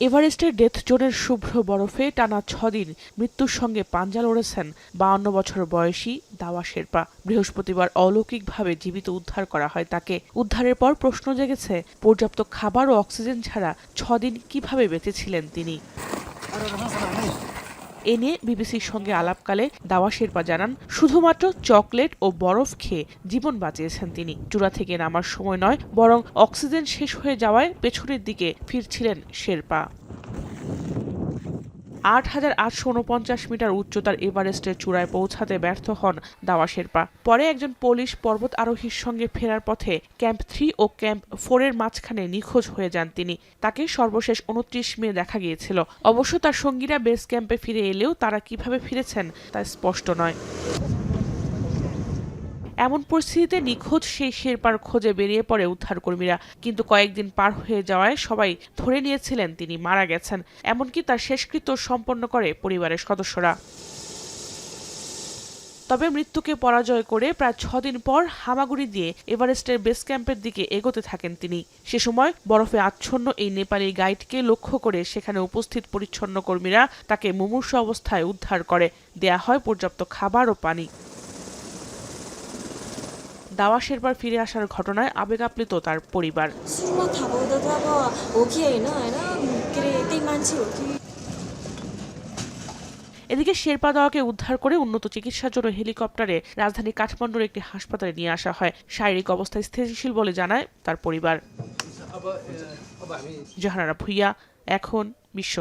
এভারেস্টের ডেথ জোনের শুভ্র বরফে টানা ৬ দিন মৃত্যুর সঙ্গে পাঞ্জা লড়েছেন ৫২ বছর বয়সী দাওয়া শেরপা। বৃহস্পতিবার অলৌকিকভাবে জীবিত উদ্ধার করা হয় তাকে। উদ্ধারের পর প্রশ্ন জেগেছে, পর্যাপ্ত খাবার ও অক্সিজেন ছাড়া ৬ দিন কিভাবে বেঁচেছিলেন তিনি। এ নিয়ে বিবিসির সঙ্গে আলাপকালে দাওয়া শেরপা জানান, শুধুমাত্র চকলেট ও বরফ খেয়ে জীবন বাঁচিয়েছেন তিনি। চূড়া থেকে নামার সময় নয়, বরং অক্সিজেন শেষ হয়ে যাওয়ায় পেছনের দিকে ফিরছিলেন শেরপা। ৮,৮৪৯ মিটার উচ্চতার এভারেস্টের চূড়ায় পৌঁছাতে ব্যর্থ হন দাওয়া শেরপা। পরে একজন পুলিশ পর্বত আরোহীর সঙ্গে ফেরার পথে ক্যাম্প ৩ ও ক্যাম্প ৪ এর মাঝখানে নিখোঁজ হয়ে যান তিনি। তাকে সর্বশেষ ২৯ মে দেখা গিয়েছিল। অবশ্য তার সঙ্গীরা বেস ক্যাম্পে ফিরে এলেও তারা কিভাবে ফিরেছেন তা স্পষ্ট নয়। এমন পরিস্থিতিতে নিখোঁজ সেই শেরপার খোঁজে বেরিয়ে পড়ে উদ্ধারকর্মীরা। কিন্তু কয়েকদিন পার হয়ে যাওয়ায় সবাই ধরে নিয়েছিলেন তিনি মারা গেছেন। এমনকি তার শেষকৃত্য সম্পন্ন করে পরিবারের সদস্যরা। তবে মৃত্যুকে পরাজয় করে প্রায় ৬ দিন পর হামাগুড়ি দিয়ে এভারেস্টের বেস ক্যাম্পের দিকে এগোতে থাকেন তিনি। সে সময় বরফে আচ্ছন্ন এই নেপালি গাইডকে লক্ষ্য করে সেখানে উপস্থিত পরিচ্ছন্ন কর্মীরা তাকে মুমূর্ষু অবস্থায় উদ্ধার করে। দেয়া হয় পর্যাপ্ত খাবার ও পানি। দাওয়া শেরপার ফিরে আসার ঘটনায় আবেগ আপ্লুত তার পরিবার। এদিকে শেরপা দাওয়াকে উদ্ধার করে উন্নত চিকিৎসার জন্য হেলিকপ্টারে রাজধানী কাঠমান্ডুর একটি হাসপাতালে নিয়ে আসা হয়। শারীরিক অবস্থা স্থিতিশীল বলে জানায় তার পরিবার। জাহানারা ভুঁইয়া, এখন বিশ্ব।